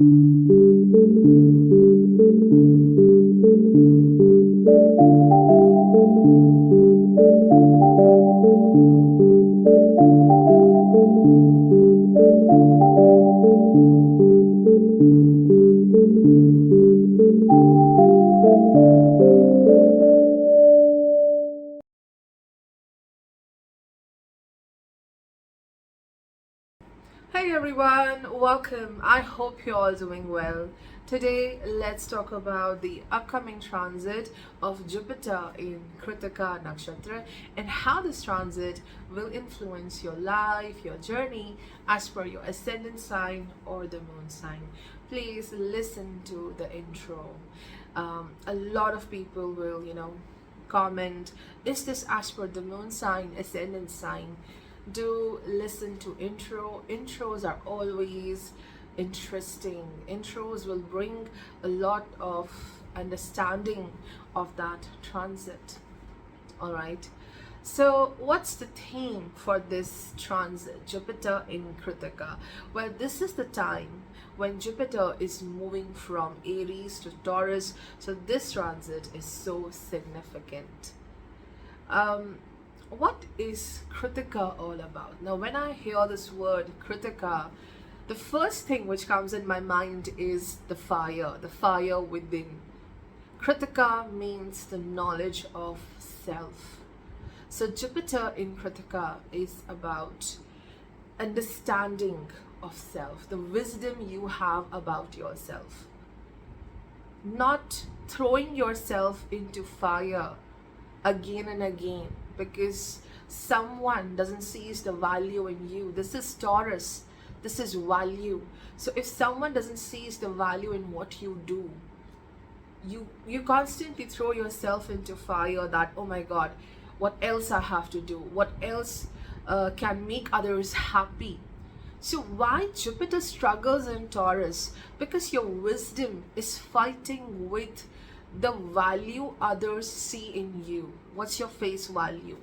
Hey everyone, welcome. I hope you're all doing well. Today, let's talk about the upcoming transit of Jupiter in Krittika Nakshatra and how this transit will influence your life, your journey as per your ascendant sign or the moon sign. Please listen to the intro. A lot of people will, comment, is this as per the moon sign, ascendant sign? Do listen to intros are always interesting. Intros will bring a lot of understanding of that transit. All right, so what's the theme for this transit, Jupiter in Krittika? Well, this is the time when Jupiter is moving from Aries to Taurus, so this transit is so significant. What is Krittika all about? Now, when I hear this word Krittika, the first thing which comes in my mind is the fire within. Krittika means the knowledge of self. So Jupiter in Krittika is about understanding of self, the wisdom you have about yourself. Not throwing yourself into fire again and again because someone doesn't see the value in you. This is Taurus. This is value. So if someone doesn't see the value in what you do, you constantly throw yourself into fire that, oh my God, what else I have to do? What else can make others happy? So why Jupiter struggles in Taurus? Because your wisdom is fighting with the value others see in you. What's your face value?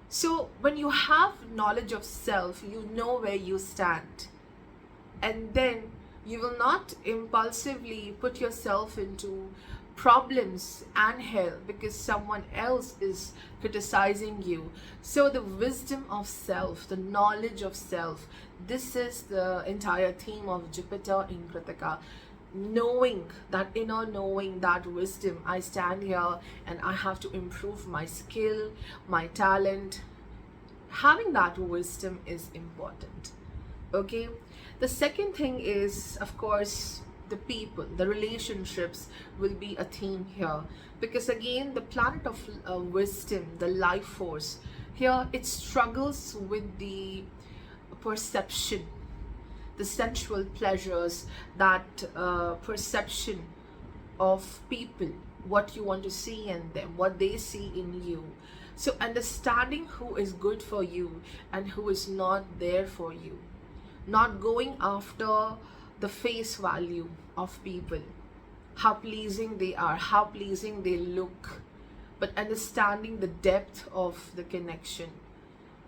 So when you have knowledge of self, you know where you stand. And then you will not impulsively put yourself into problems and hell because someone else is criticizing you. So the wisdom of self, the knowledge of self, this is the entire theme of Jupiter in Krittika. Knowing that inner knowing, that wisdom, I stand here and I have to improve my skill, my talent. Having that wisdom is important. Okay, the second thing is, of course, the people, the relationships will be a theme here, because again, the planet of wisdom, the life force here, it struggles with the perception, the sensual pleasures, that perception of people, what you want to see in them, what they see in you. So understanding who is good for you and who is not there for you. Not going after the face value of people, how pleasing they are, how pleasing they look, but understanding the depth of the connection.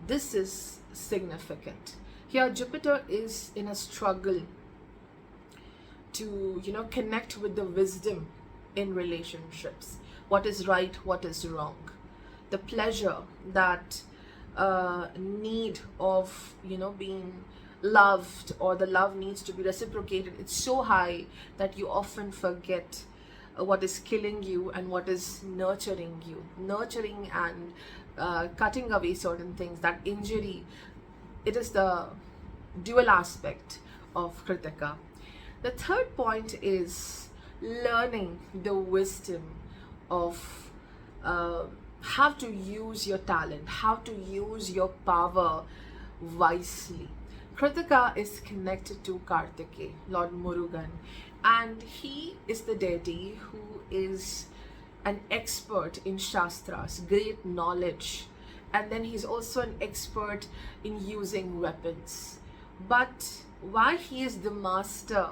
This is significant. Here Jupiter is in a struggle to connect with the wisdom in relationships. What is right, what is wrong, the pleasure, that need of being loved, or the love needs to be reciprocated. It's so high that you often forget what is killing you and what is nurturing you. Nurturing and cutting away certain things, that injury, it is the dual aspect of Krittika. The third point is learning the wisdom of how to use your talent, how to use your power wisely. Krittika is connected to Kartike, Lord Murugan, and he is the deity who is an expert in Shastras, great knowledge, and then he's also an expert in using weapons. But why he is the master?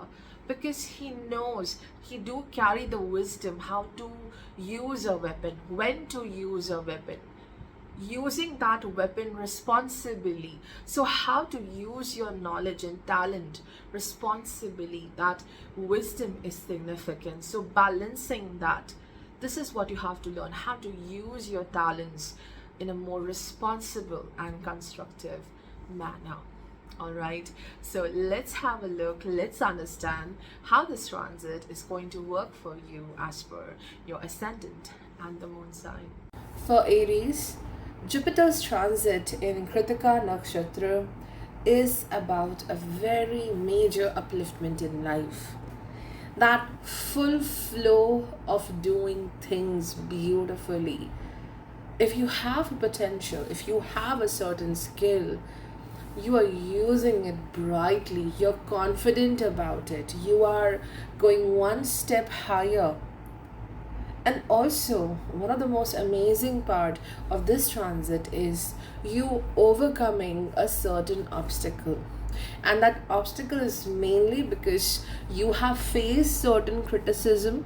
Because he knows, he do carry the wisdom how to use a weapon, when to use a weapon. using that weapon responsibly. So how to use your knowledge and talent responsibly, that wisdom is significant. So balancing that, this is what you have to learn, how to use your talents in a more responsible and constructive manner. All right, so let's have a look, let's understand how this transit is going to work for you as per your ascendant and the moon sign. For Aries, Jupiter's transit in Krittika Nakshatra is about a very major upliftment in life. That full flow of doing things beautifully. If you have potential, if you have a certain skill, you are using it brightly, you're confident about it, you are going one step higher. And also, one of the most amazing part of this transit is you overcoming a certain obstacle. And that obstacle is mainly because you have faced certain criticism.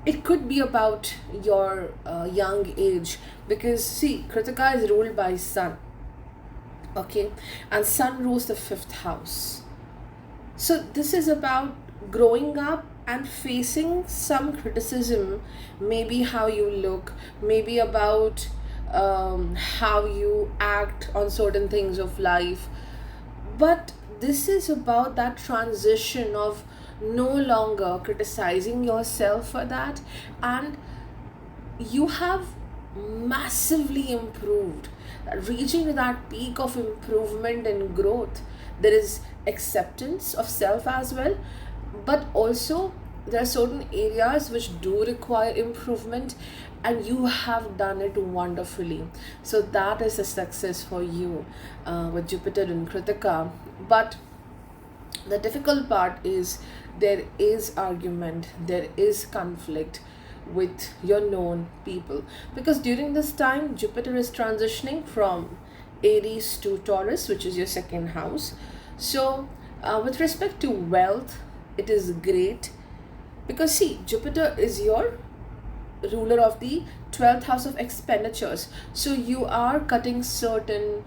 It could be about your young age, because see, Kritika is ruled by Sun. Okay, and Sun rules the 5th house. So this is about growing up and facing some criticism, maybe how you look, maybe about how you act on certain things of life. But this is about that transition of no longer criticizing yourself for that, and you have massively improved, reaching to that peak of improvement and growth. There is acceptance of self as well, but also there are certain areas which do require improvement, and you have done it wonderfully. So that is a success for you with Jupiter in Kritika. But the difficult part is there is argument, there is conflict with your known people, because during this time Jupiter is transitioning from Aries to Taurus, which is your 2nd house. So with respect to wealth, it is great, because see, Jupiter is your ruler of the 12th house of expenditures. So you are cutting certain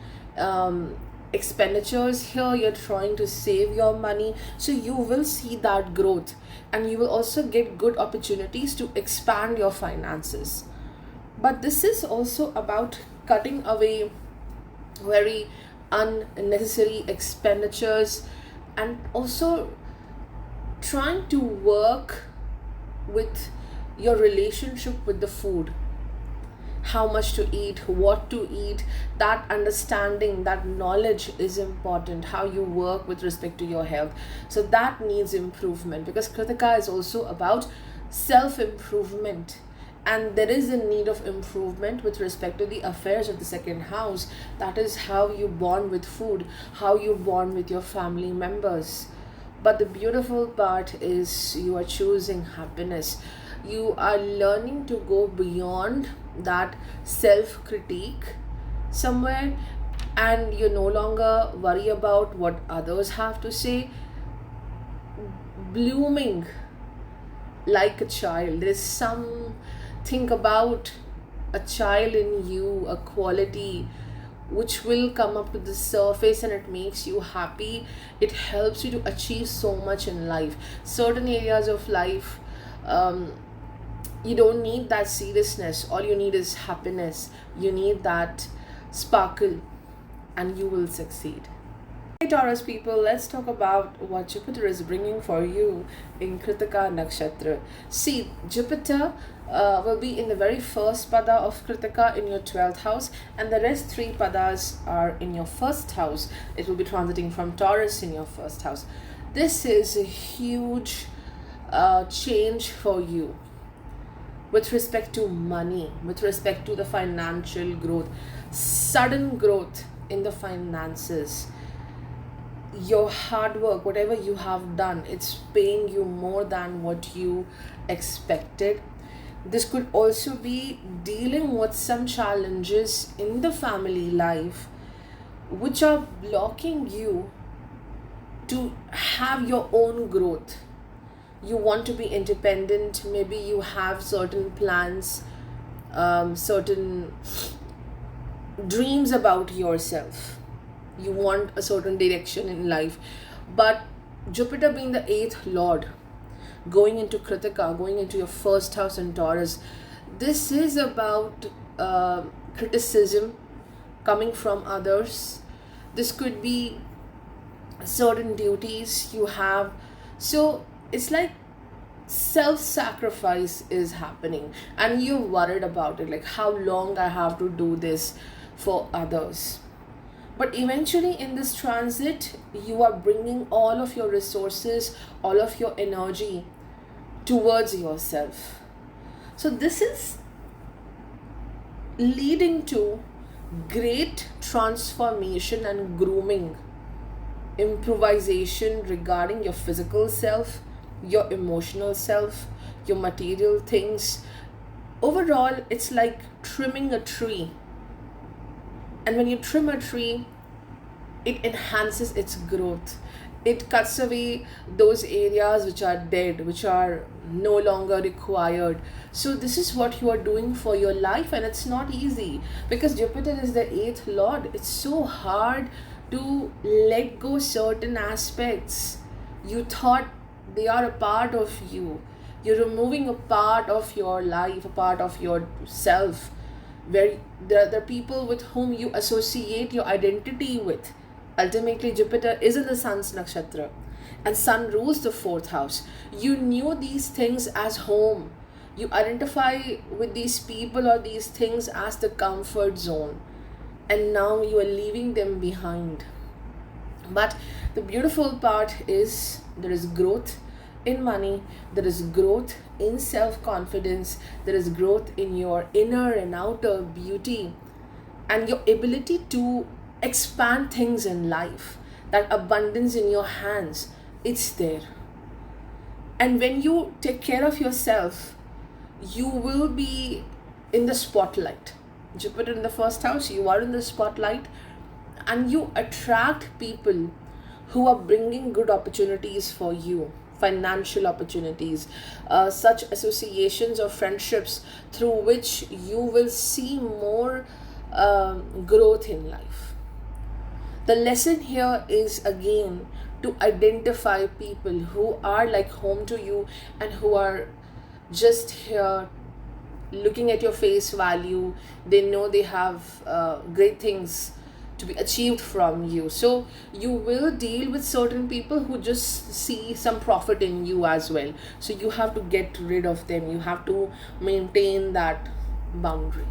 expenditures here, you're trying to save your money, so you will see that growth, and you will also get good opportunities to expand your finances. But this is also about cutting away very unnecessary expenditures, and also trying to work with your relationship with the food, how much to eat, what to eat. That understanding, that knowledge is important, how you work with respect to your health. So that needs improvement, because Kritika is also about self-improvement, and there is a need of improvement with respect to the affairs of the 2nd house. That is how you bond with food, how you bond with your family members. But the beautiful part is you are choosing happiness. You are learning to go beyond that self-critique somewhere, and you no longer worry about what others have to say. Blooming like a child. There is something about a child in you, a quality which will come up to the surface, and it makes you happy. It helps you to achieve so much in life. Certain areas of life, you don't need that seriousness. All you need is happiness. You need that sparkle, and you will succeed. Hey Taurus people, let's talk about what Jupiter is bringing for you in Krittika Nakshatra. See, Jupiter will be in the very first pada of Krittika in your 12th house, and the rest 3 padas are in your 1st house. It will be transiting from Taurus in your 1st house. This is a huge change for you with respect to money, with respect to the financial growth, sudden growth in the finances. Your hard work, whatever you have done, it's paying you more than what you expected. This could also be dealing with some challenges in the family life which are blocking you to have your own growth. You want to be independent, maybe you have certain plans certain dreams about yourself. You want a certain direction in life. But Jupiter being the 8th lord, going into Krittika, going into your first house in Taurus, this is about criticism coming from others. This could be certain duties you have. So it's like self-sacrifice is happening, and you're worried about it, like how long I have to do this for others. But eventually in this transit, you are bringing all of your resources, all of your energy towards yourself. So this is leading to great transformation and grooming, improvisation regarding your physical self, your emotional self, your material things. Overall, it's like trimming a tree. And when you trim a tree, it enhances its growth. It cuts away those areas which are dead, which are no longer required. So this is what you are doing for your life, and it's not easy because Jupiter is the 8th lord. It's so hard to let go certain aspects. You thought they are a part of you. You're removing a part of your life, a part of yourself, where the people with whom you associate your identity with. Ultimately, Jupiter is in the Sun's nakshatra, and Sun rules the 4th house. You knew these things as home. You identify with these people or these things as the comfort zone, and now you are leaving them behind. But the beautiful part is there is growth in money, there is growth in self-confidence, there is growth in your inner and outer beauty, and your ability to expand things in life. That abundance in your hands, it's there. And when you take care of yourself, you will be in the spotlight. Jupiter in the 1st house, you are in the spotlight, and you attract people who are bringing good opportunities for you, financial opportunities, such associations or friendships through which you will see more growth in life. The lesson here is again to identify people who are like home to you and who are just here looking at your face value. They know they have great things to be achieved from you. So you will deal with certain people who just see some profit in you as well. So you have to get rid of them. You have to maintain that boundary.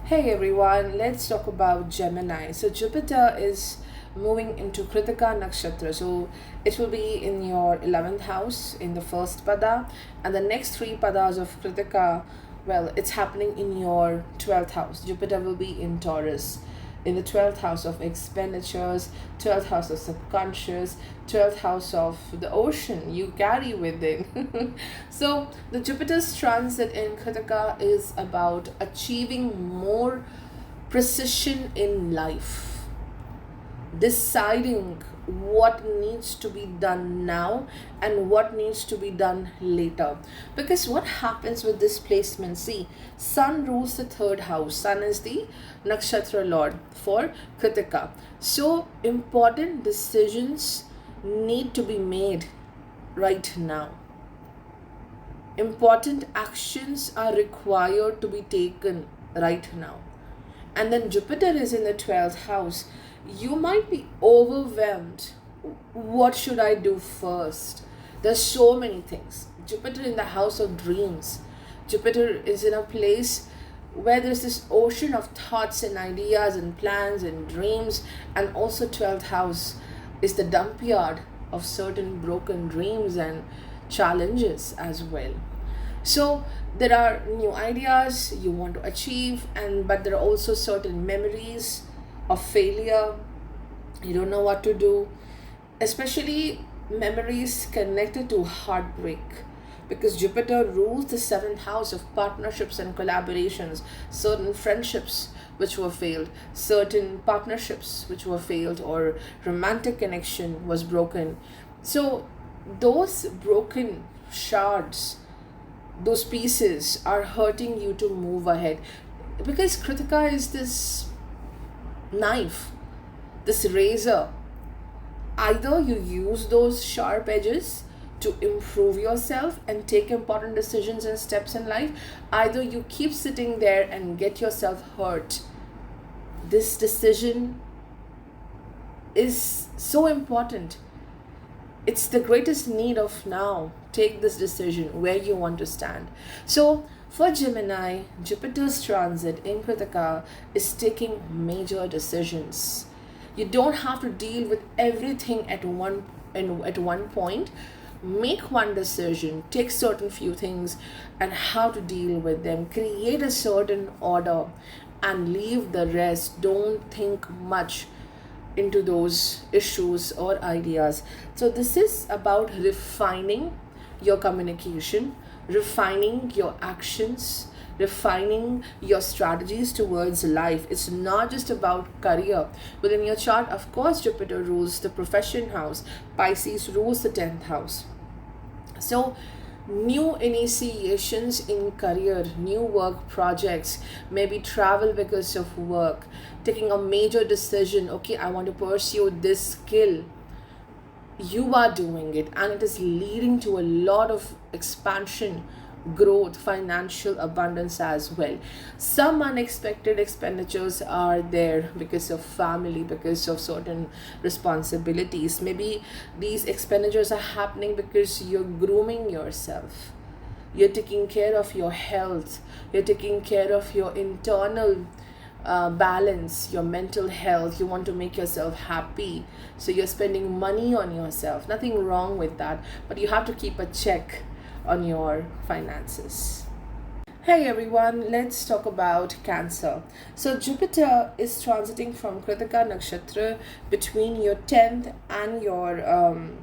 Hey everyone, let's talk about Gemini. So Jupiter is moving into Krittika Nakshatra. So it will be in your 11th house in the first pada, and the next 3 padas of Krittika, well, it's happening in your 12th house. Jupiter will be in Taurus, in the 12th house of expenditures, 12th house of subconscious, 12th house of the ocean you carry within. So the Jupiter's transit in Krittika is about achieving more precision in life, deciding what needs to be done now and what needs to be done later. Because what happens with this placement, see, Sun rules the 3rd house. Sun is the nakshatra lord for Krittika. So important decisions need to be made right now. Important actions are required to be taken right now. And then Jupiter is in the 12th house. You might be overwhelmed. What should I do first? There's so many things. Jupiter in the house of dreams. Jupiter is in a place where there's this ocean of thoughts and ideas and plans and dreams, and also 12th house is the dump yard of certain broken dreams and challenges as well. So there are new ideas you want to achieve, but there are also certain memories of failure. You don't know what to do, especially memories connected to heartbreak, because Jupiter rules the 7th house of partnerships and collaborations. Certain friendships which were failed, certain partnerships which were failed, or romantic connection was broken. So those broken shards, those pieces are hurting you to move ahead. Because Kritika is this knife, this razor. Either you use those sharp edges to improve yourself and take important decisions and steps in life, either you keep sitting there and get yourself hurt. This decision is so important. It's the greatest need of now. Take this decision where you want to stand. So for Gemini, Jupiter's transit in Krittika is taking major decisions. You don't have to deal with everything at one point. Make one decision, take certain few things and how to deal with them. Create a certain order and leave the rest. Don't think much into those issues or ideas. So this is about refining your communication, refining your actions, refining your strategies towards life. It's not just about career. Within your chart, of course, Jupiter rules the profession house, Pisces rules the 10th house. So new initiations in career, new work projects, maybe travel because of work, taking a major decision. Okay, I want to pursue this skill. You are doing it and it is leading to a lot of expansion, growth, financial abundance as well. Some unexpected expenditures are there because of family, because of certain responsibilities. Maybe these expenditures are happening because you're grooming yourself, you're taking care of your health, you're taking care of your internal balance, your mental health. You want to make yourself happy, so you're spending money on yourself. Nothing wrong with that, but you have to keep a check on your finances. Hey everyone, let's talk about Cancer. So Jupiter is transiting from Krittika Nakshatra between your 10th and your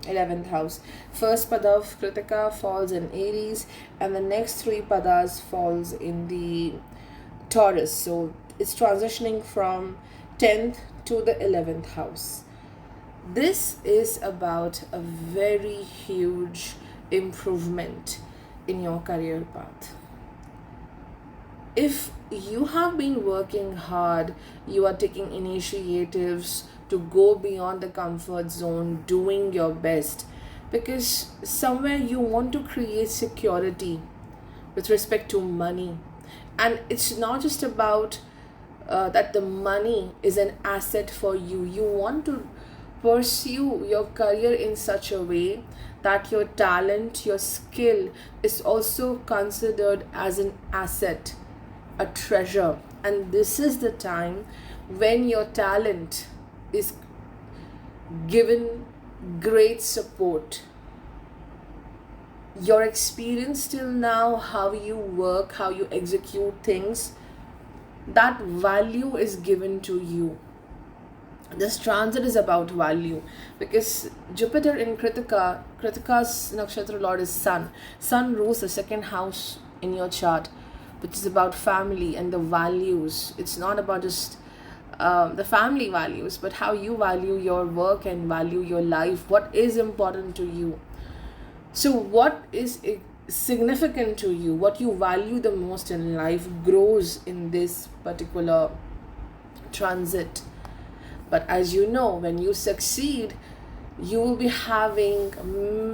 11th house. First pada of Krittika falls in Aries and the next three padas falls in the Taurus. So it's transitioning from 10th to the 11th house. This is about a very huge improvement in your career path. If you have been working hard, you are taking initiatives to go beyond the comfort zone, doing your best, because somewhere you want to create security with respect to money. And it's not just about that the money is an asset for you. You want to pursue your career in such a way that your talent, your skill is also considered as an asset, a treasure. And this is the time when your talent is given great support. Your experience till now, how you work, how you execute things, that value is given to you. This transit is about value because Jupiter in Kritika's nakshatra lord is Sun. Sun rules the second house in your chart, which is about family and the values. It's not about just the family values, but how you value your work and value your life. What is important to you? So what is significant to you, what you value the most in life, grows in this particular transit. But as you know, when you succeed, you will be having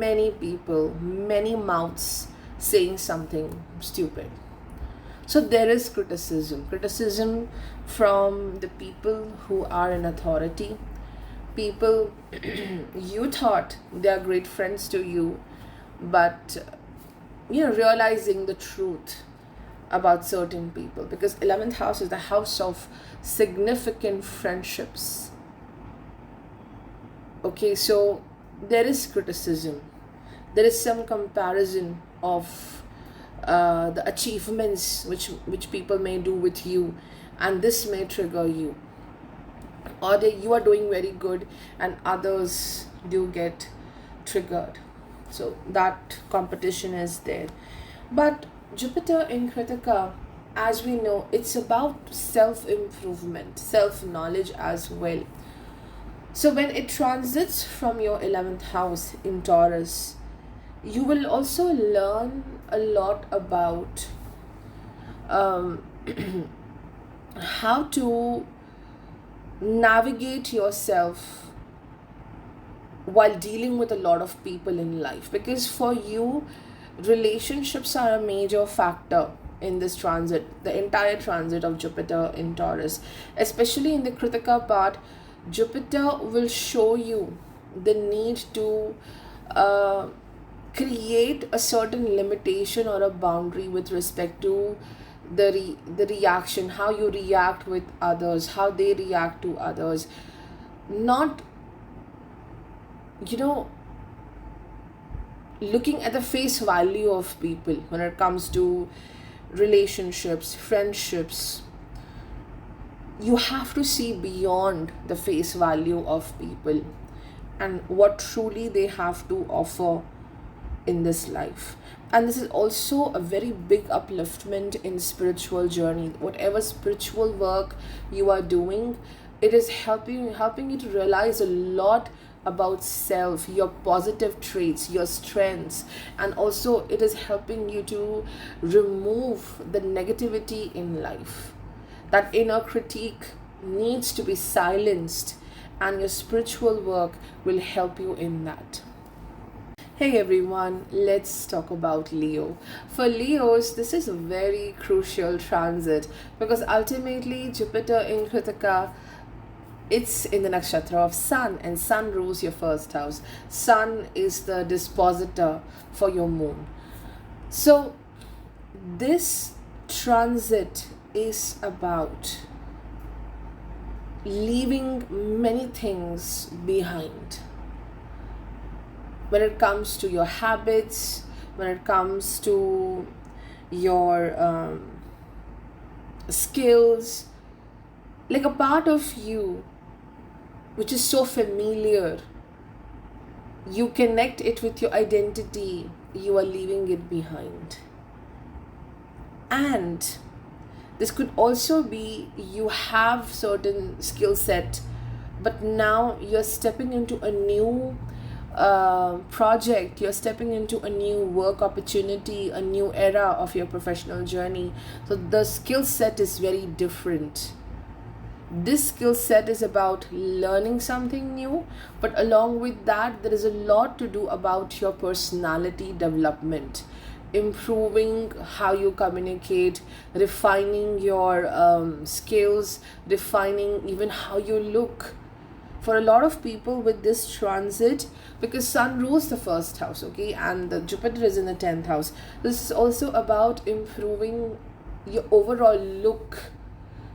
many people, many mouths saying something stupid. So there is criticism from the people who are in authority, people you thought they are great friends to you, but realizing the truth about certain people, because 11th house is the house of significant friendships. Okay, so there is criticism, there is some comparison of the achievements which people may do with you, and this may trigger you, or you are doing very good and others do get triggered. So that competition is there. But Jupiter in Krittika, as we know, it's about self-improvement, self-knowledge as well. So when it transits from your 11th house in Taurus, you will also learn a lot about um, how to navigate yourself while dealing with a lot of people in life, because for you relationships are a major factor in this transit, the entire transit of Jupiter in Taurus, especially in the Krittika part. Jupiter will show you the need to uh, create a certain limitation or a boundary with respect to the reaction, how you react with others, how they react to others. Not, you know, looking at the face value of people when it comes to relationships, friendships. You have to see beyond the face value of people and what truly they have to offer in this life. And this is also a very big upliftment in spiritual journey. Whatever spiritual work you are doing, it is helping you to realize a lot about self, your positive traits, your strengths, and also it is helping you to remove the negativity in life. That inner critique needs to be silenced, and your spiritual work will help you in that. Hey everyone, let's talk about Leo. For Leos, this is a very crucial transit because ultimately Jupiter in Krittika, it's in the nakshatra of Sun, and Sun rules your first house. Sun is the dispositor for your moon. So this transit is about leaving many things behind when it comes to your habits, when it comes to your skills, like a part of you which is so familiar, you connect it with your identity, you are leaving it behind. And this could also be you have certain skill set, but now you're stepping into a new project, you're stepping into a new work opportunity, a new era of your professional journey. So the skill set is very different. This skill set is about learning something new, but along with that, there is a lot to do about your personality development, improving how you communicate, refining your skills, refining even how you look. For a lot of people with this transit, because Sun rules the first house, okay, and the Jupiter is in the 10th house, this is also about improving your overall look,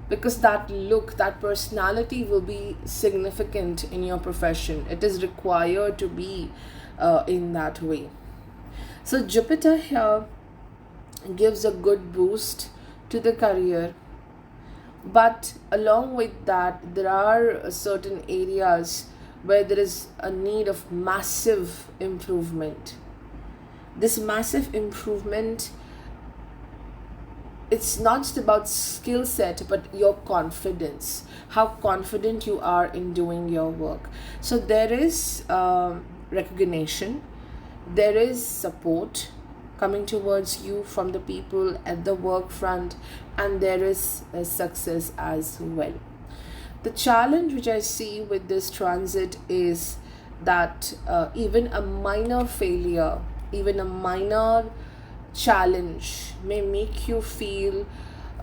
because that look, that personality will be significant in your profession. It is required to be in that way. So Jupiter here gives a good boost to the career, but along with that, there are certain areas where there is a need of massive improvement. This massive improvement, it's not just about skill set, but your confidence, how confident you are in doing your work. So there is recognition, there is support coming towards you from the people at the work front, and there is a success as well. The challenge which I see with this transit is that even a minor failure, even a minor challenge may make you feel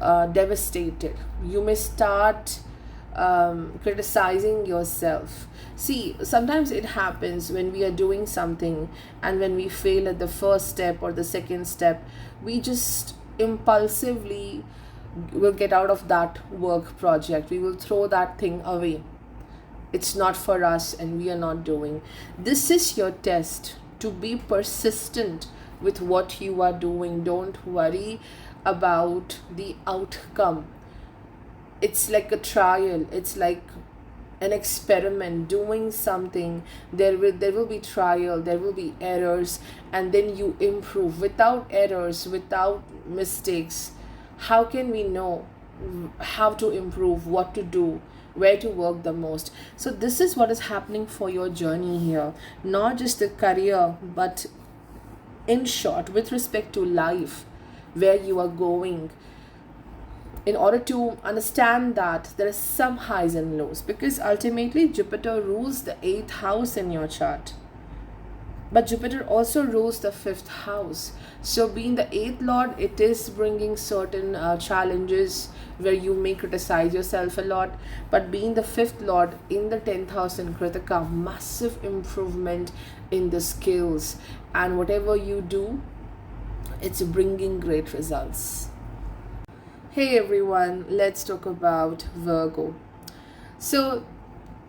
devastated. You may start criticizing yourself. See, sometimes it happens when we are doing something and when we fail at the first step or the second step, we just impulsively will get out of that work project. We will throw that thing away. It's not for us and we are not doing. This is your test to be persistent with what you are doing. Don't worry about the outcome. It's like a trial, it's like an experiment, doing something. There will be trial, there will be errors, and then you improve. Without errors, without mistakes, how can we know how to improve, what to do, where to work the most? So this is what is happening for your journey here, not just the career, but In short, with respect to life, where you are going, in order to understand that there are some highs and lows, because ultimately Jupiter rules the 8th house in your chart, but Jupiter also rules the 5th house. So being the 8th lord, it is bringing certain challenges where you may criticize yourself a lot. But being the 5th lord in the 10th house in Krittika, massive improvement in the skills, and whatever you do, it's bringing great results. Hey everyone, let's talk about Virgo. So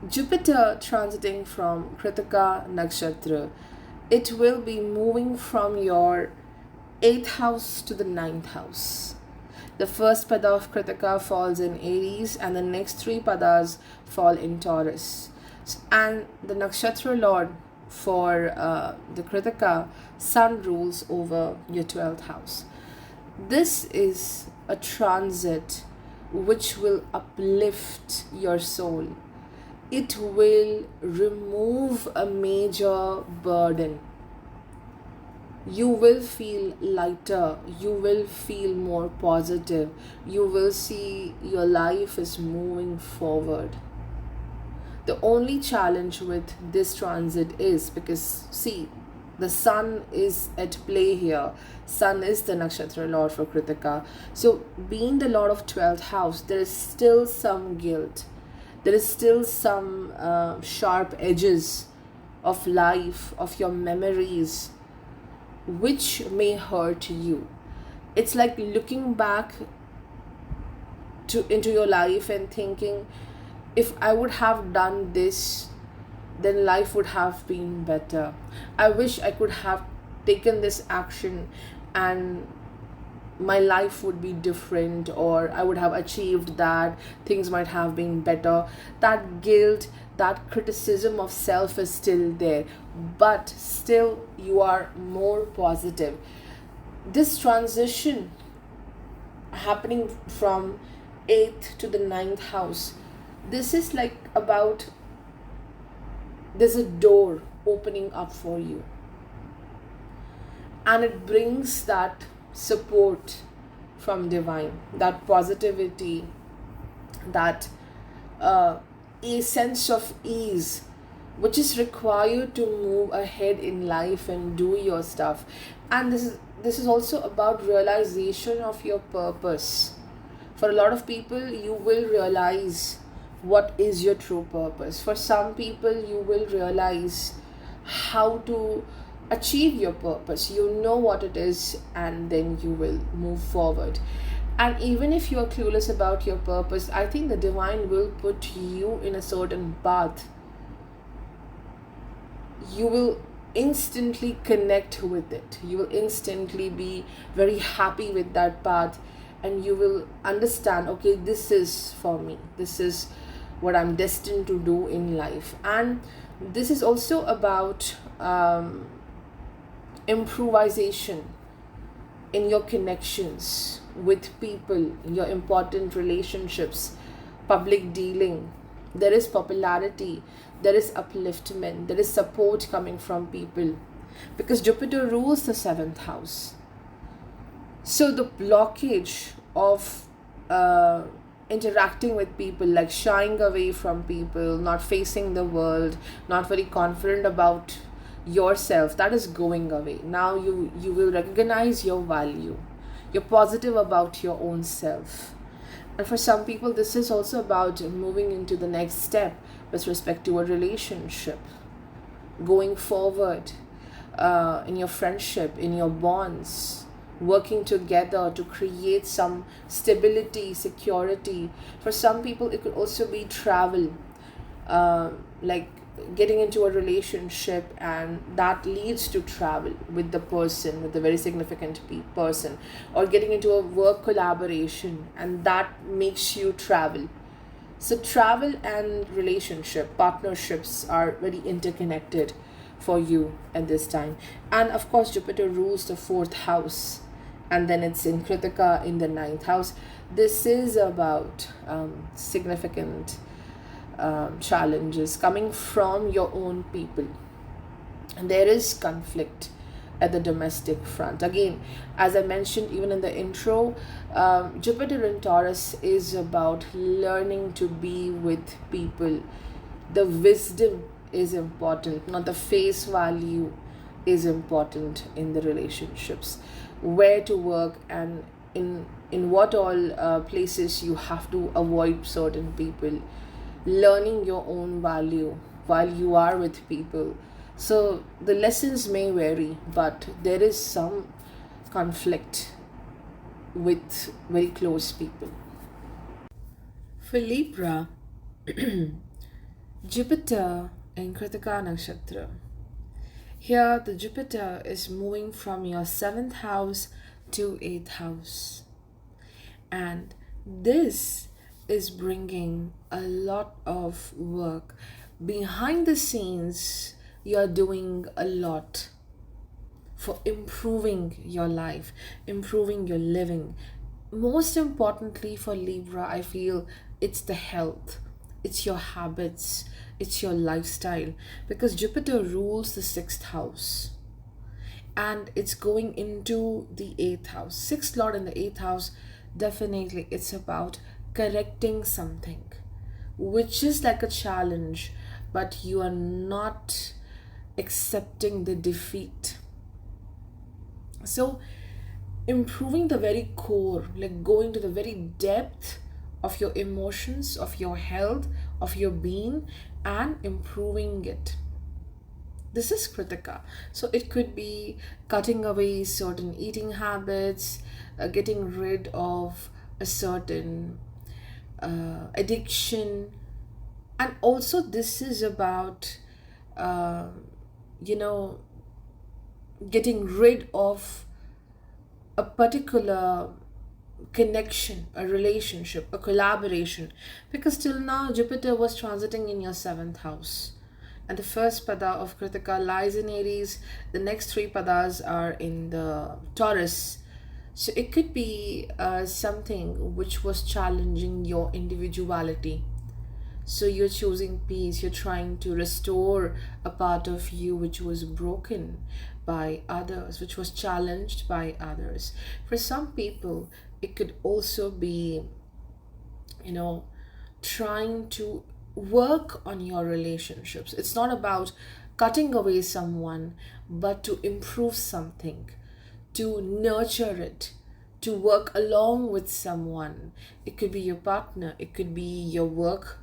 Jupiter transiting from Krittika Nakshatra, it will be moving from your 8th house to the 9th house. The first pada of Krittika falls in Aries, and the next 3 padas fall in Taurus. And the Nakshatra Lord for the Krittika, Sun rules over your 12th house. This is a transit which will uplift your soul. It will remove a major burden. You will feel lighter, you will feel more positive, you will see your life is moving forward. The only challenge with this transit is because, see, the sun is at play here. Sun is the nakshatra lord for Krittika. So being the lord of 12th house, there is still some guilt. There is still some sharp edges of life, of your memories, which may hurt you. It's like looking back into your life and thinking, if I would have done this, then life would have been better. I wish I could have taken this action and my life would be different, or I would have achieved that, things might have been better. That guilt, that criticism of self is still there, but still you are more positive. This transition happening from 8th to the 9th house, this is like about, there's a door opening up for you, and it brings that support from divine, that positivity, that a sense of ease which is required to move ahead in life and do your stuff. And this is also about realization of your purpose. For a lot of people, you will realize what is your true purpose. For some people, you will realize how to achieve your purpose. You know what it is, and then you will move forward. And even if you are clueless about your purpose, I think the divine will put you in a certain path. You will instantly connect with it. You will instantly be very happy with that path, and you will understand, okay, this is for me. This is what I'm destined to do in life. And this is also about improvisation in your connections with people, your important relationships, public dealing. There is popularity, there is upliftment, there is support coming from people, because Jupiter rules the 7th house. So the blockage of interacting with people, like shying away from people, not facing the world, not very confident about yourself, that is going away. Now you will recognize your value. You're positive about your own self. And for some people, this is also about moving into the next step with respect to a relationship, going forward in your friendship, in your bonds, working together to create some stability, security. For some people, it could also be travel, like getting into a relationship, and that leads to travel with the person, with the very significant person, or getting into a work collaboration, and that makes you travel. So travel and relationship, partnerships are very interconnected for you at this time. And of course, Jupiter rules the 4th house, and then it's in Krittika in the 9th house. This is about significant challenges coming from your own people. And there is conflict. at the domestic front. Again, as I mentioned even in the intro, Jupiter in Taurus is about learning to be with people. The wisdom is important, not the face value is important in the relationships. Where to work and in what all places you have to avoid certain people. Learning your own value while you are with people. So the lessons may vary, but there is some conflict with very close people. For Libra, Jupiter in Krittika Nakshatra. Here, the Jupiter is moving from your 7th house to 8th house. And this is bringing a lot of work. Behind the scenes, you're doing a lot for improving your life, improving your living. Most importantly for Libra, I feel it's the health, it's your habits, it's your lifestyle, because Jupiter rules the 6th house and it's going into the 8th house. 6th lord in the 8th house, definitely it's about correcting something which is like a challenge, but you are not accepting the defeat. So improving the very core, like going to the very depth of your emotions, of your health, of your being, and improving it. This is Krittika. So it could be cutting away certain eating habits, getting rid of a certain addiction. And also this is about, you know, getting rid of a particular connection, a relationship, a collaboration, because till now Jupiter was transiting in your 7th house and the first pada of Krittika lies in Aries. The next 3 padas are in the Taurus. So it could be something which was challenging your individuality. So you're choosing peace, you're trying to restore a part of you which was broken by others, which was challenged by others. For some people, it could also be, you know, trying to work on your relationships. It's not about cutting away someone, but to improve something, to nurture it, to work along with someone. It could be your partner, it could be your work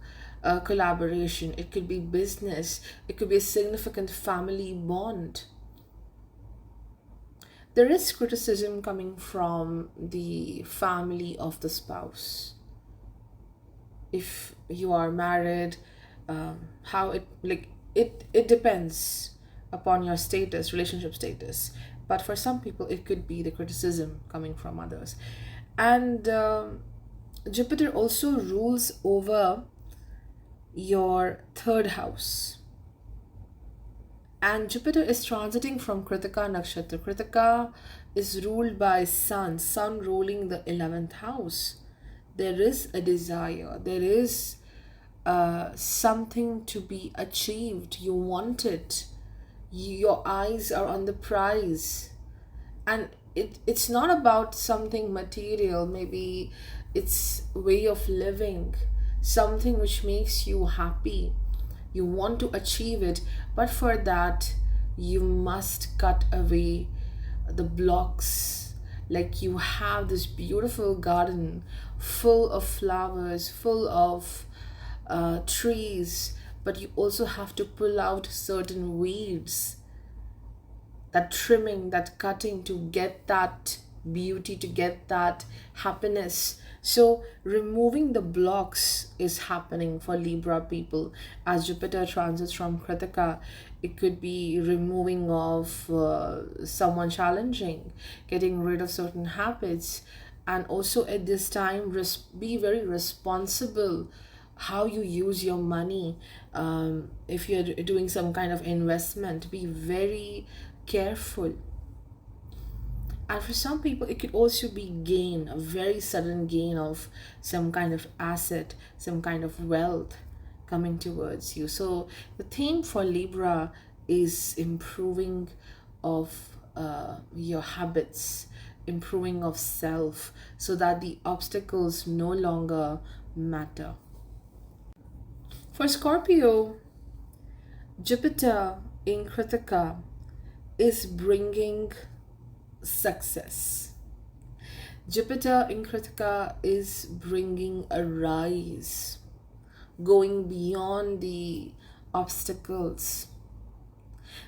collaboration, it could be business, it could be a significant family bond. There is criticism coming from the family of the spouse. If you are married, how it depends upon your status, relationship status. But for some people, it could be the criticism coming from others. And Jupiter also rules over your 3rd house. And Jupiter is transiting from Krittika Nakshatra. Krittika is ruled by Sun ruling the 11th house. There is a desire, there is something to be achieved. You want it, your eyes are on the prize. And it's not about something material, maybe it's way of living, something which makes you happy. You want to achieve it, but for that you must cut away the blocks. Like you have this beautiful garden full of flowers, full of trees, but you also have to pull out certain weeds, that trimming, that cutting, to get that beauty, to get that happiness. So removing the blocks is happening for Libra people as Jupiter transits from Krittika. It could be removing of someone challenging, getting rid of certain habits, and also at this time be very responsible how you use your money. If you're doing some kind of investment, be very careful. And for some people, it could also be gain, a very sudden gain of some kind of asset, some kind of wealth coming towards you. So the theme for Libra is improving of your habits, improving of self, so that the obstacles no longer matter. For Scorpio, Jupiter in Krittika is bringing success. Jupiter in Krittika is bringing a rise, going beyond the obstacles.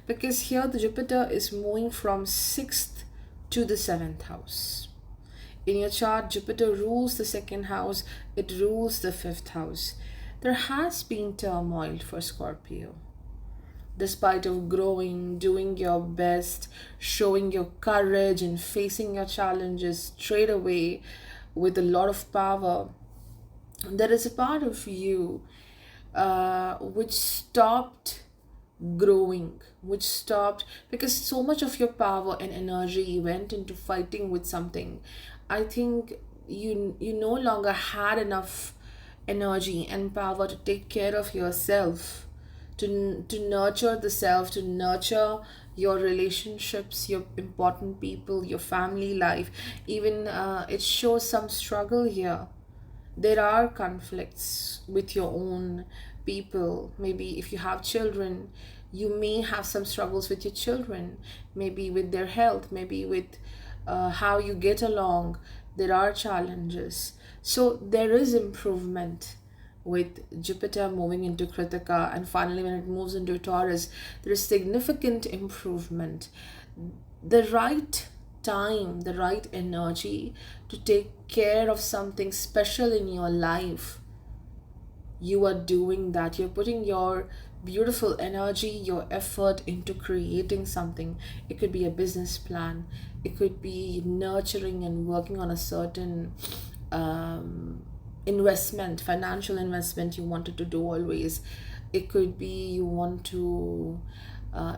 Because here the Jupiter is moving from 6th to the 7th house. In your chart, Jupiter rules the 2nd house, it rules the 5th house. There has been turmoil for Scorpio. Despite of growing, doing your best, showing your courage and facing your challenges straight away with a lot of power, there is a part of you which stopped growing, which stopped, because so much of your power and energy went into fighting with something. I think you no longer had enough energy and power to take care of yourself, to nurture the self, to nurture your relationships, your important people, your family life. Even it shows some struggle here. There are conflicts with your own people. Maybe if you have children, you may have some struggles with your children, maybe with their health, maybe with how you get along. There are challenges. So there is improvement with Jupiter moving into Krittika, and finally when it moves into Taurus, there is significant improvement. The right time, the right energy to take care of something special in your life, you are doing that. You're putting your beautiful energy, your effort into creating something. It could be a business plan, it could be nurturing and working on a certain investment, financial investment you wanted to do always. It could be you want to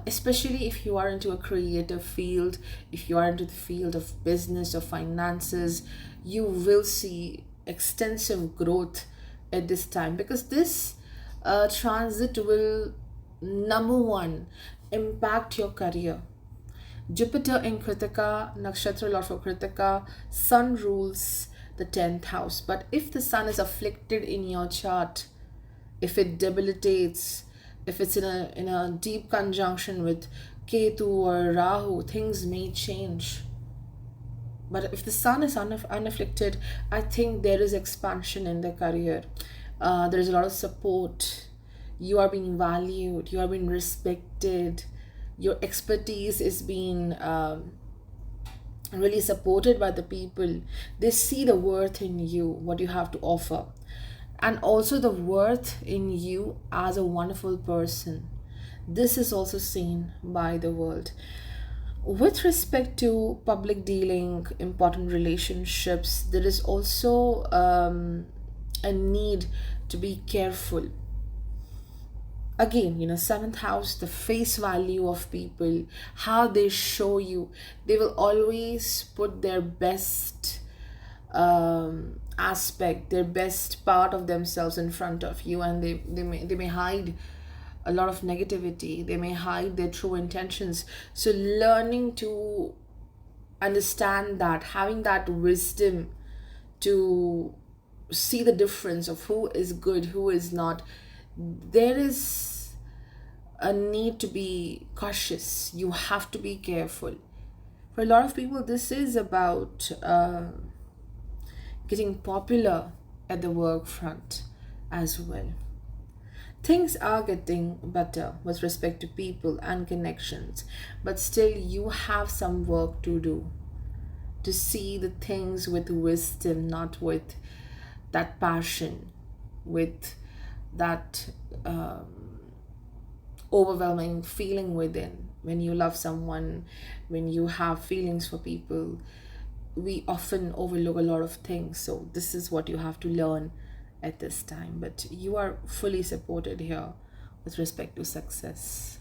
especially if you are into a creative field, if you are into the field of business or finances, you will see extensive growth at this time, because this transit will, number one, impact your career. Jupiter in Krittika Nakshatra, Lord for Krittika, Sun rules the 10th house. But if the Sun is afflicted in your chart, if it debilitates, if it's in a deep conjunction with Ketu or Rahu, things may change. But if the Sun is unafflicted, I think there is expansion in the career. There is a lot of support. You are being valued. You are being respected. Your expertise is being really supported by the people. They see the worth in you, what you have to offer, and also the worth in you as a wonderful person. This is also seen by the world. With respect to public dealing, important relationships, there is also a need to be careful. Again, 7th house, the face value of people, how they show you, they will always put their best aspect, their best part of themselves in front of you, and they may hide a lot of negativity, they may hide their true intentions. So learning to understand that, having that wisdom to see the difference of who is good, who is not, there is a need to be cautious. You have to be careful. For a lot of people, this is about getting popular at the work front as well. Things are getting better with respect to people and connections, but still you have some work to do, to see the things with wisdom, not with that passion, with that overwhelming feeling within. When you love someone, when you have feelings for people, we often overlook a lot of things. So this is what you have to learn at this time, but you are fully supported here with respect to success.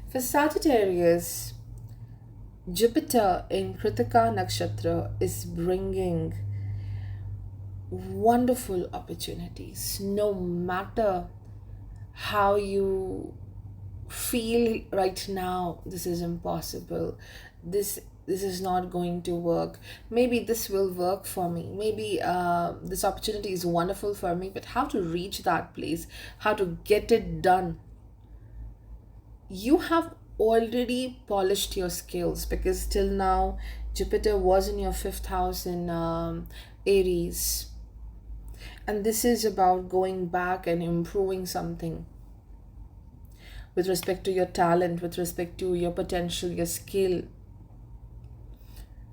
For Sagittarius, Jupiter in Krittika Nakshatra is bringing wonderful opportunities. No matter how you feel right now this is impossible, this is not going to work, maybe this will work for me, maybe this opportunity is wonderful for me, but how to reach that place, how to get it done. You have already polished your skills, because till now Jupiter was in your fifth house in Aries, and this is about going back and improving something with respect to your talent, with respect to your potential, your skill,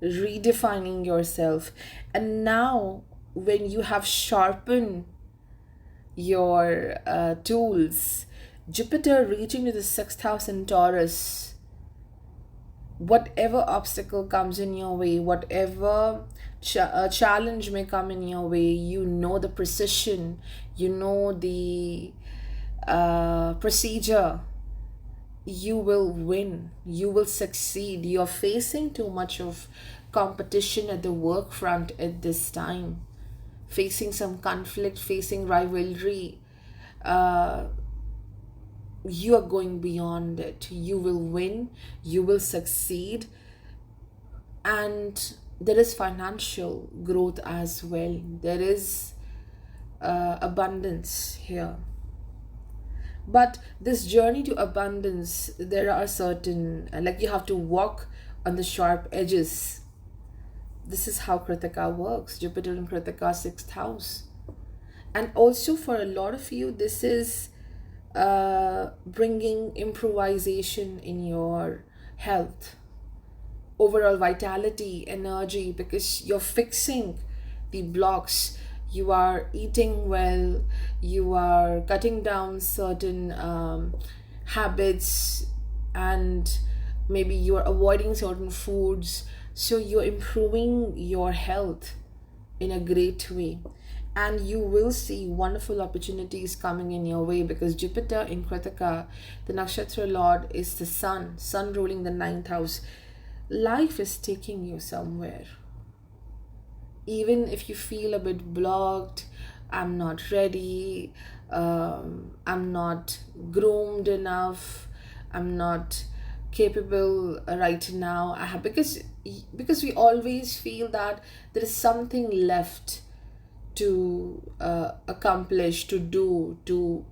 redefining yourself. And now, when you have sharpened your tools, Jupiter reaching to the sixth house in Taurus, whatever obstacle comes in your way, whatever challenge may come in your way, you know the precision, you know the procedure, you will win, you will succeed. You're facing too much of competition at the work front at this time, facing some conflict, facing rivalry. You are going beyond it. You will win, you will succeed, and there is financial growth as well. There is abundance here. But this journey to abundance, there are certain, like, you have to walk on the sharp edges. This is how Krittika works. Jupiter in Krittika, sixth house. And also for a lot of you, this is bringing improvisation in your health, overall vitality, energy, because you're fixing the blocks. You are eating well, you are cutting down certain habits, and maybe you are avoiding certain foods. So you're improving your health in a great way, and you will see wonderful opportunities coming in your way, because Jupiter in Krittika, the nakshatra lord, is the sun ruling the ninth house. Life is taking you somewhere. Even if you feel a bit blocked, I'm not ready, I'm not groomed enough, I'm not capable right now. I have, because we always feel that there is something left to accomplish, to do, to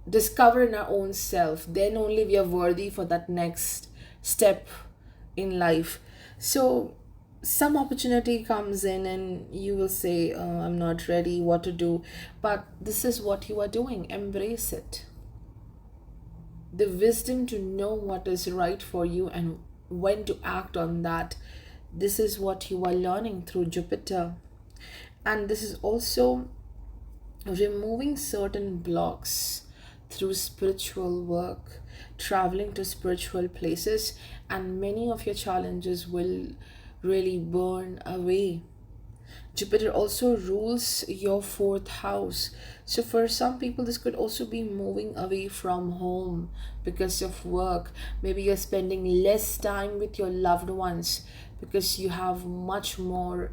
discover in our own self. Then only we are worthy for that next step in life. So some opportunity comes in and you will say, I'm not ready, what to do. But this is what you are doing. Embrace it. The wisdom to know what is right for you and when to act on that. This is what you are learning through Jupiter. And this is also removing certain blocks through spiritual work, traveling to spiritual places, and many of your challenges will really burn away. Jupiter also rules your fourth house. So for some people, this could also be moving away from home because of work. Maybe you're spending less time with your loved ones because you have much more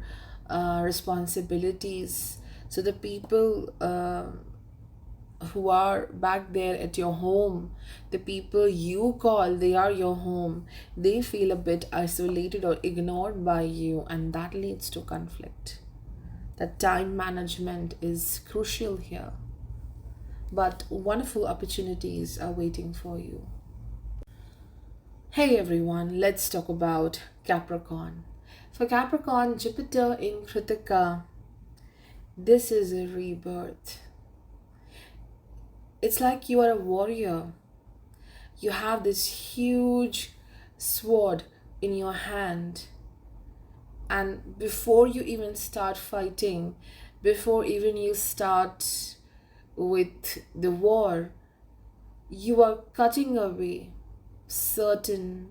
responsibilities. So the people who are back there at your home, the people you call, they are your home, they feel a bit isolated or ignored by you, and that leads to conflict. That time management is crucial here. But wonderful opportunities are waiting for you. Hey everyone, let's talk about Capricorn. For Capricorn, Jupiter in Krittika, this is a rebirth. It's like you are a warrior. You have this huge sword in your hand, and before you even start fighting, before even you start with the war, you are cutting away certain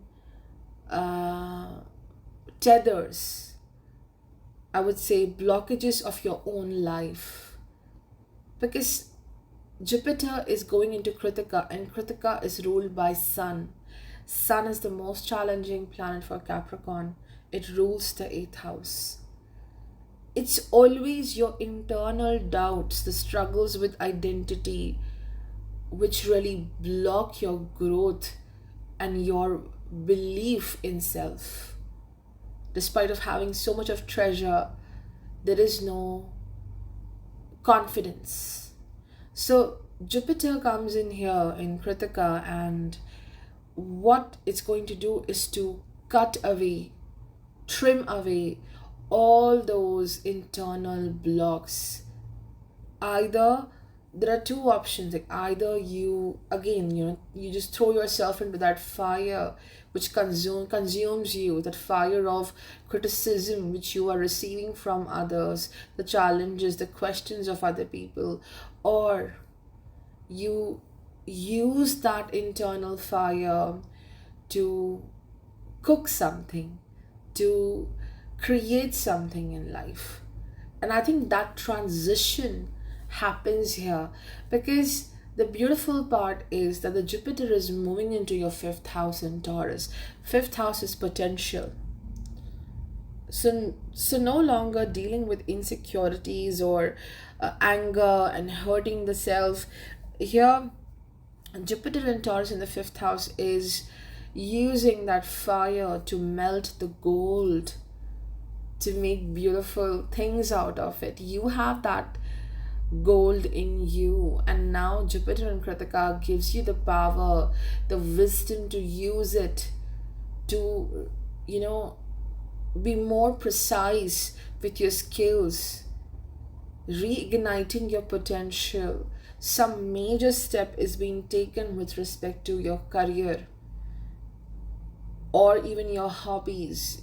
tethers, I would say blockages of your own life. Because Jupiter is going into Krittika, and Krittika is ruled by Sun. Sun is the most challenging planet for Capricorn. It rules the 8th house. It's always your internal doubts, the struggles with identity, which really block your growth and your belief in self. Despite of having so much of treasure, there is no confidence. So Jupiter comes in here in Krittika, and what it's going to do is to cut away, trim away all those internal blocks. Either there are two options, like either you again, you just throw yourself into that fire which consumes you, that fire of criticism which you are receiving from others, the challenges, the questions of other people, or you use that internal fire to cook something, to create something in life. And I think that transition happens here, because the beautiful part is that the Jupiter is moving into your fifth house in Taurus. Fifth house is potential. So no longer dealing with insecurities or anger and hurting the self. Here, Jupiter in Taurus in the fifth house is using that fire to melt the gold, to make beautiful things out of it. You have that gold in you, and now Jupiter in Krittika gives you the power, the wisdom to use it to, be more precise with your skills, reigniting your potential. Some major step is being taken with respect to your career, or even your hobbies,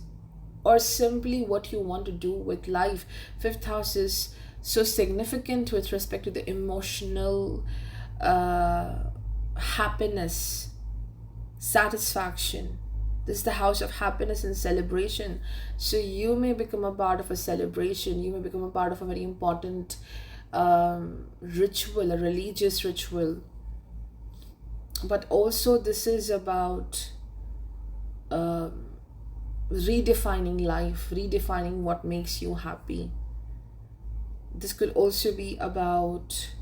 or simply what you want to do with life. Fifth house is so significant with respect to the emotional happiness, satisfaction. This is the house of happiness and celebration. So you may become a part of a celebration, you may become a part of a very important ritual, a religious ritual. But also this is about redefining life, redefining what makes you happy. This could also be about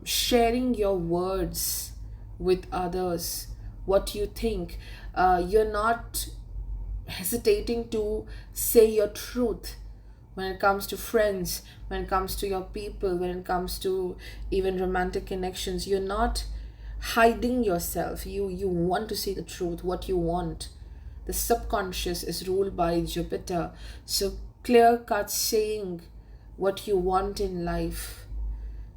sharing your words with others, what you think. You're not hesitating to say your truth when it comes to friends, when it comes to your people, when it comes to even romantic connections. You're not hiding yourself. You want to say the truth, what you want. The subconscious is ruled by Jupiter. So clear cut saying what you want in life,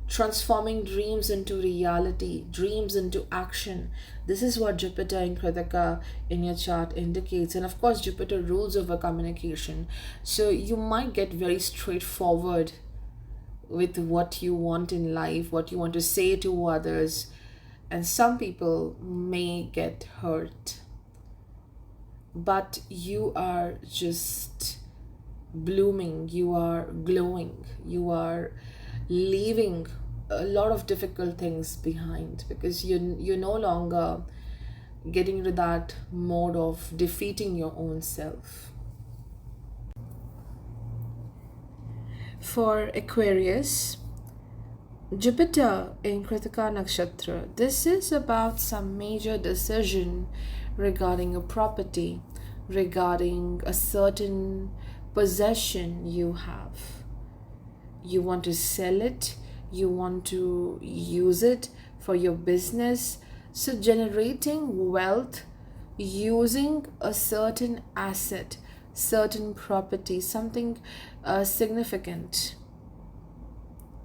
transforming dreams into reality, dreams into action. This is what Jupiter in Krittika in your chart indicates. And of course, Jupiter rules over communication. So you might get very straightforward with what you want in life, what you want to say to others. And some people may get hurt. But you are just blooming, you are glowing, you are leaving a lot of difficult things behind, because you're no longer getting into that mode of defeating your own self. For Aquarius, Jupiter in Krittika Nakshatra, this is about some major decision regarding a property, regarding a certain possession you have. You want to sell it, you want to use it for your business. So generating wealth using a certain asset, certain property, something significant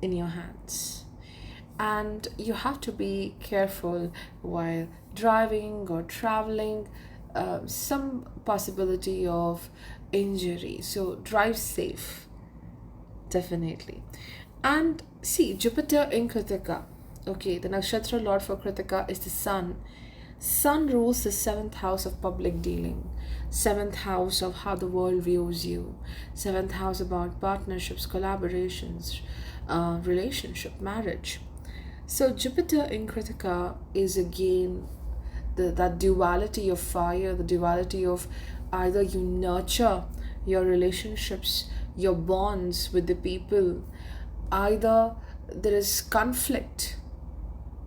in your hands. And you have to be careful while driving or traveling, some possibility of injury. So drive safe, definitely. And see, Jupiter in Krittika. Okay, the nakshatra lord for Krittika is the sun. Sun rules the seventh house of public dealing, seventh house of how the world views you, seventh house about partnerships, collaborations, relationship, marriage. So Jupiter in Krittika is again that duality of fire, the duality of either you nurture your relationships, your bonds with the people, either there is conflict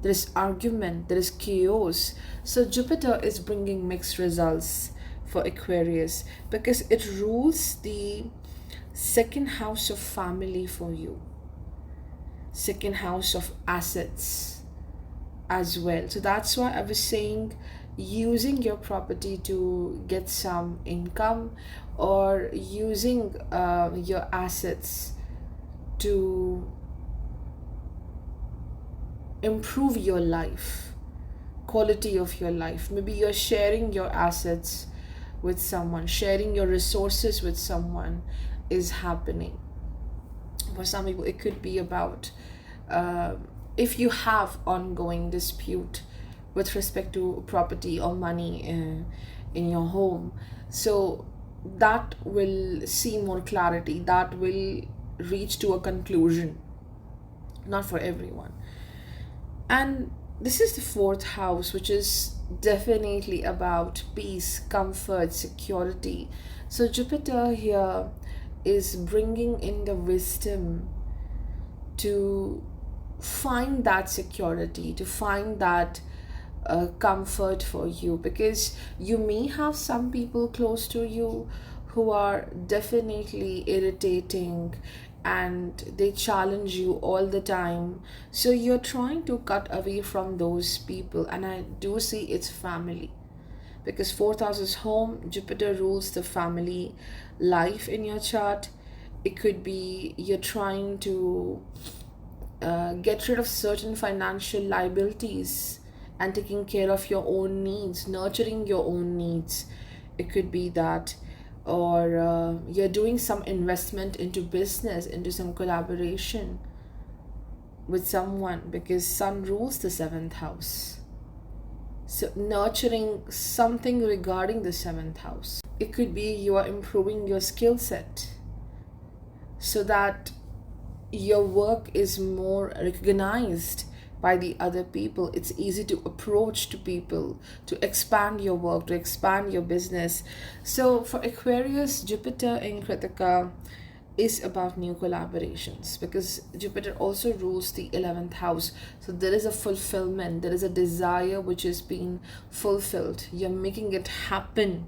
there is argument, there is chaos. So Jupiter is bringing mixed results for Aquarius because it rules the second house of family for you, second house of assets as well. So that's why I was saying using your property to get some income, or using your assets to improve your life, quality of your life. Maybe you're sharing your assets with someone, sharing your resources with someone is happening. For some people it could be about if you have ongoing dispute with respect to property or money in your home, so that will see more clarity, that will reach to a conclusion. Not for everyone. And this is the fourth house, which is definitely about peace, comfort, security. So Jupiter here is bringing in the wisdom to find that security, to find that comfort for you, because you may have some people close to you who are definitely irritating and they challenge you all the time. So you're trying to cut away from those people, and I do see it's family, because fourth house is home. Jupiter rules the family life in your chart. It could be you're trying to get rid of certain financial liabilities and taking care of your own needs, nurturing your own needs. It could be that, or you're doing some investment into business, into some collaboration with someone, because Sun rules the seventh house. So nurturing something regarding the seventh house. It could be you are improving your skill set so that your work is more recognized by the other people. It's easy to approach to people, to expand your work, to expand your business. So for Aquarius, Jupiter in Krittika is about new collaborations, because Jupiter also rules the 11th house. So there is a fulfillment, there is a desire which is being fulfilled. You're making it happen.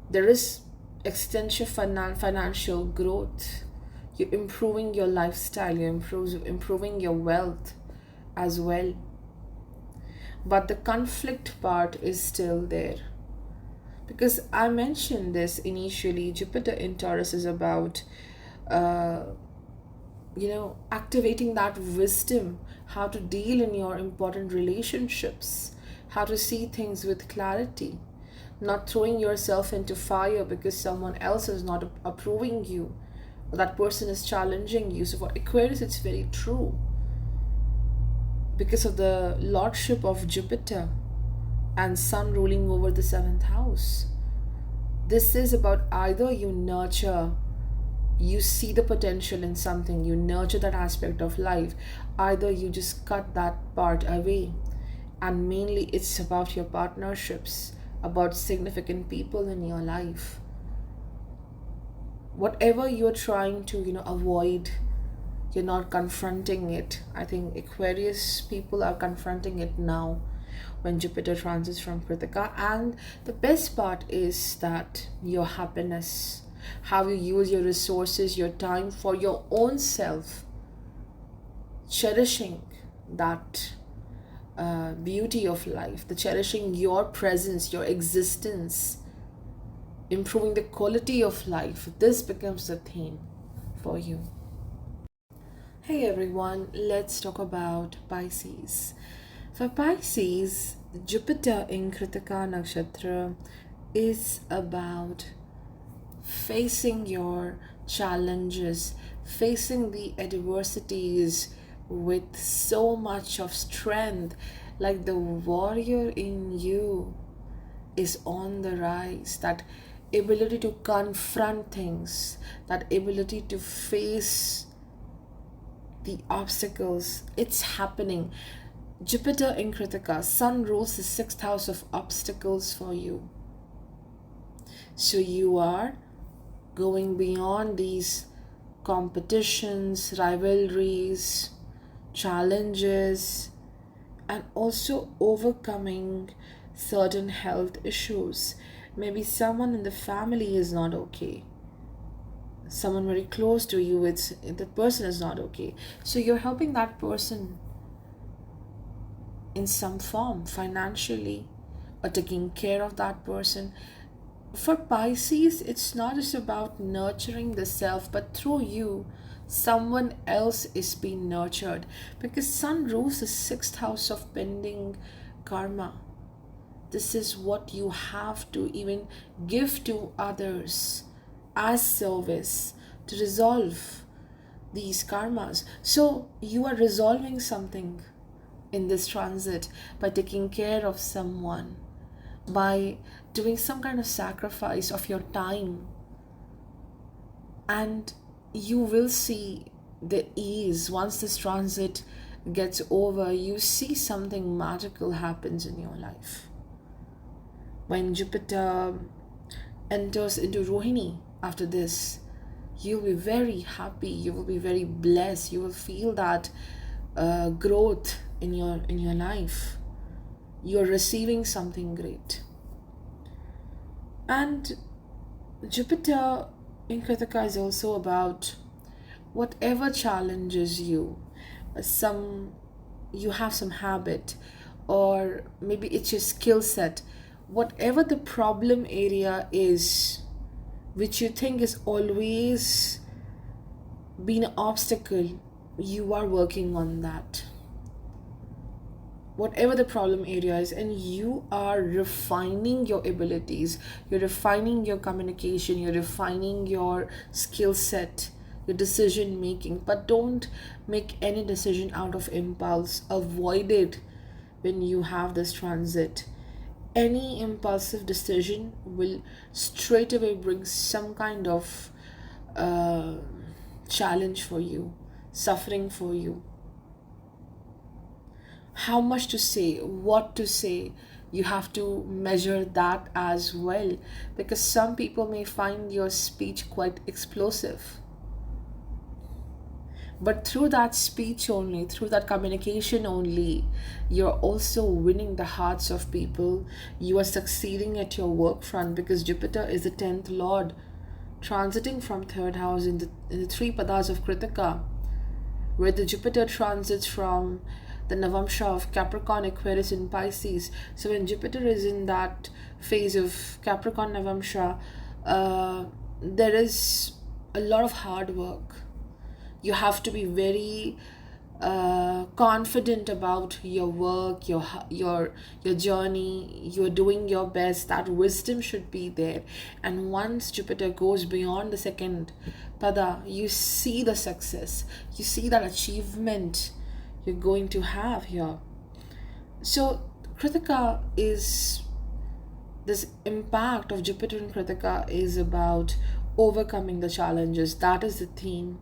There is extensive financial growth. You're improving your lifestyle, you're improving your wealth as well. But the conflict part is still there. Because I mentioned this initially, Jupiter in Taurus is about, activating that wisdom, how to deal in your important relationships, how to see things with clarity, not throwing yourself into fire because someone else is not approving you, that person is challenging you. So for Aquarius, it's very true, because of the lordship of Jupiter and Sun ruling over the seventh house. This is about either you nurture, you see the potential in something, you nurture that aspect of life, either you just cut that part away. And mainly it's about your partnerships, about significant people in your life. Whatever you're trying to avoid, you're not confronting it. I think Aquarius people are confronting it now when Jupiter transits from Krittika. And the best part is that your happiness, how you use your resources, your time for your own self, cherishing that beauty of life, the cherishing your presence, your existence, improving the quality of life. This becomes the theme for you. Hey everyone, let's talk about Pisces. For Pisces, Jupiter in Krittika Nakshatra is about facing your challenges, facing the adversities with so much of strength. Like the warrior in you is on the rise. That ability to confront things, that ability to face the obstacles, it's happening. Jupiter in Krittika, Sun rules the 6th house of obstacles for you. So you are going beyond these competitions, rivalries, challenges, and also overcoming certain health issues. Maybe someone in the family is not okay, someone very close to you, it's that person is not okay, so you're helping that person in some form, financially, or taking care of that person. For Pisces, it's not just about nurturing the self, but through you, someone else is being nurtured, because Sun rules the sixth house of pending karma. This is what you have to even give to others as service to resolve these karmas. So you are resolving something in this transit by taking care of someone, by doing some kind of sacrifice of your time, and you will see the ease. Once this transit gets over, you see something magical happens in your life. When Jupiter enters into Rohini after this, you'll be very happy, you will be very blessed, you will feel that growth in your life. You're receiving something great. And Jupiter in Krittika is also about whatever challenges you. You have some habit, or maybe it's your skill set. Whatever the problem area is, which you think is always been an obstacle, you are working on that. Whatever the problem area is, and you are refining your abilities, you're refining your communication, you're refining your skill set, your decision making. But don't make any decision out of impulse. Avoid it when you have this transit. Any impulsive decision will straight away bring some kind of challenge for you, suffering for you. How much to say, what to say, you have to measure that as well, because some people may find your speech quite explosive. But through that speech only, through that communication only, you're also winning the hearts of people. You are succeeding at your work front, because Jupiter is the 10th lord, transiting from 3rd house in the 3 padas of Krittika, where the Jupiter transits from the Navamsha of Capricorn, Aquarius, and Pisces. So when Jupiter is in that phase of Capricorn Navamsha, there is a lot of hard work. You have to be very confident about your work, your journey. You're doing your best. That wisdom should be there. And once Jupiter goes beyond the 2nd pada, you see the success, you see that achievement you're going to have here. So Krittika is, this impact of Jupiter in Krittika is about overcoming the challenges. That is the theme.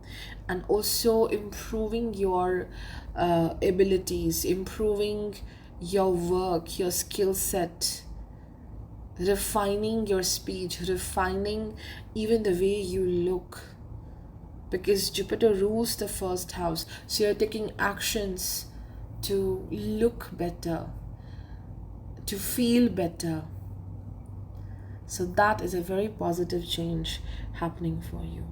And also improving your abilities, improving your work, your skill set, refining your speech, refining even the way you look, because Jupiter rules the 1st house. So you're taking actions to look better, to feel better. So that is a very positive change happening for you.